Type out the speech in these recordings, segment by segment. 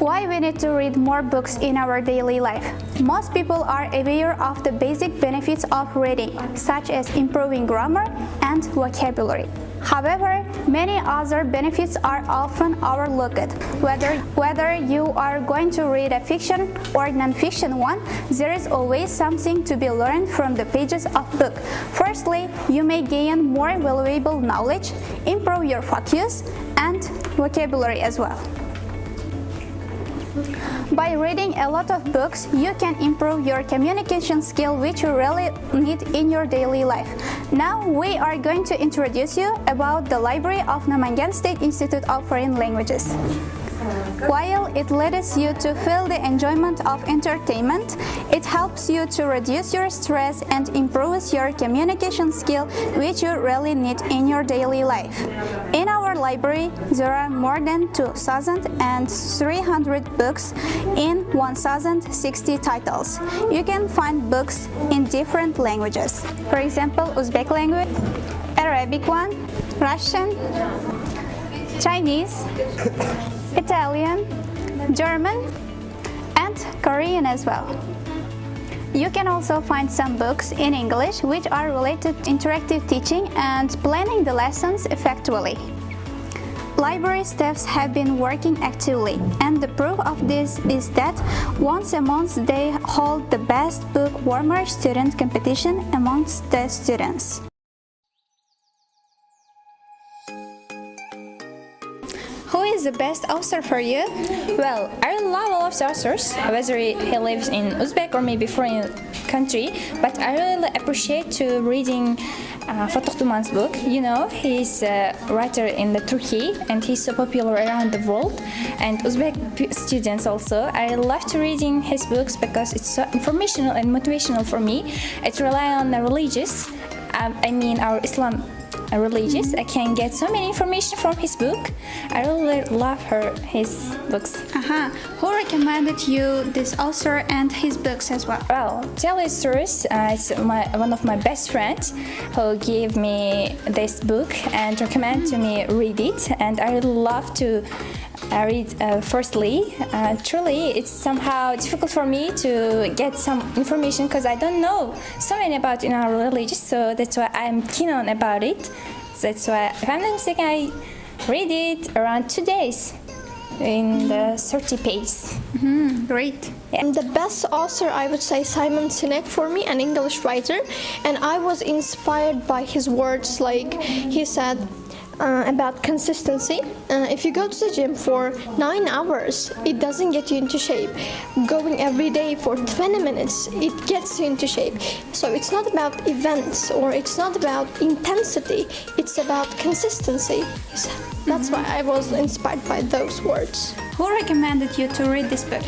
Why we need to read more books in our daily life? Most people are aware of the basic benefits of reading, such as improving grammar and vocabulary. However, many other benefits are often overlooked. Whether you are going to read a fiction or non-fiction one, there is always something to be learned from the pages of book. Firstly, you may gain more valuable knowledge, improve your focus and vocabulary as well. By reading a lot of books, you can improve your communication skill, which you really need in your daily life. Now we are going to introduce you about the library of Namangan State Institute of Foreign Languages. While it leads you to feel the enjoyment of entertainment, it helps you to reduce your stress and improves your communication skill, which you really need in your daily life. In our library, there are more than 2,300 books in 1,060 titles. You can find books in different languages. For example, Uzbek language, Arabic one, Russian, Chinese, Italian, German, and Korean as well. You can also find some books in English which are related to interactive teaching and planning the lessons effectively. Library staffs have been working actively, and the proof of this is that once a month they hold the best book warmer student competition amongst the students. Who is the best author for you? Well, I love all of the authors, whether he lives in Uzbek or maybe foreign country, but I really appreciate to reading Fatih Duman's book. You know, he's a writer in Turkey and he's so popular around the world, and Uzbek students also. I love to reading his books because it's so informational and motivational for me. It relies on the religious, our Islam religious. I can get so many information from his book. I really love his books. Who recommended you this author and his books as well? Well, tell you stories. It's one of my best friends who gave me this book and recommended to me read it, and I really love to read firstly. Truly, it's somehow difficult for me to get some information because I don't know so many about in our religion, so that's why I'm keen on about it. That's why if I'm not mistaken, I read it around 2 days in the 30 pages. Great. Yeah. The best author, I would say Simon Sinek for me, an English writer, and I was inspired by his words. Like he said about consistency. If you go to the gym for 9 hours, it doesn't get you into shape. Going every day for 20 minutes, it gets you into shape. So it's not about events or it's not about intensity, it's about consistency. That's why I was inspired by those words. Who recommended you to read this book?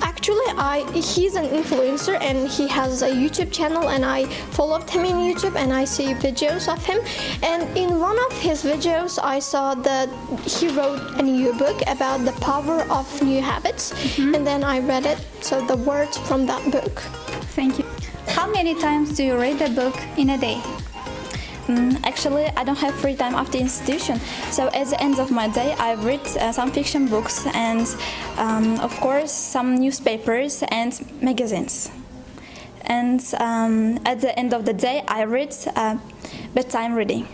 Actually, he's an influencer and he has a YouTube channel, and I followed him in YouTube and I see videos of him. And in one of his videos, I saw that he wrote a new book about the power of new habits, and then I read it. So the words from that book. Thank you. How many times do you read the book in a day? Actually, I don't have free time after institution, so at the end of my day I read some fiction books and of course some newspapers and magazines. And at the end of the day I read bedtime reading.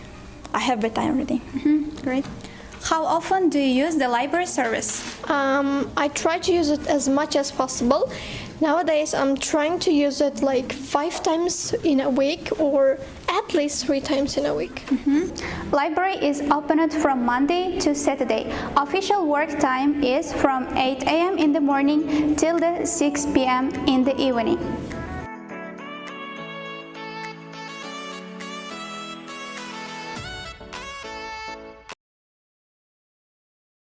I have bedtime reading. Great. How often do you use the library service? I try to use it as much as possible. Nowadays, I'm trying to use it like 5 times in a week or at least 3 times in a week. Library is opened from Monday to Saturday. Official work time is from 8 a.m. in the morning till the 6 p.m. in the evening.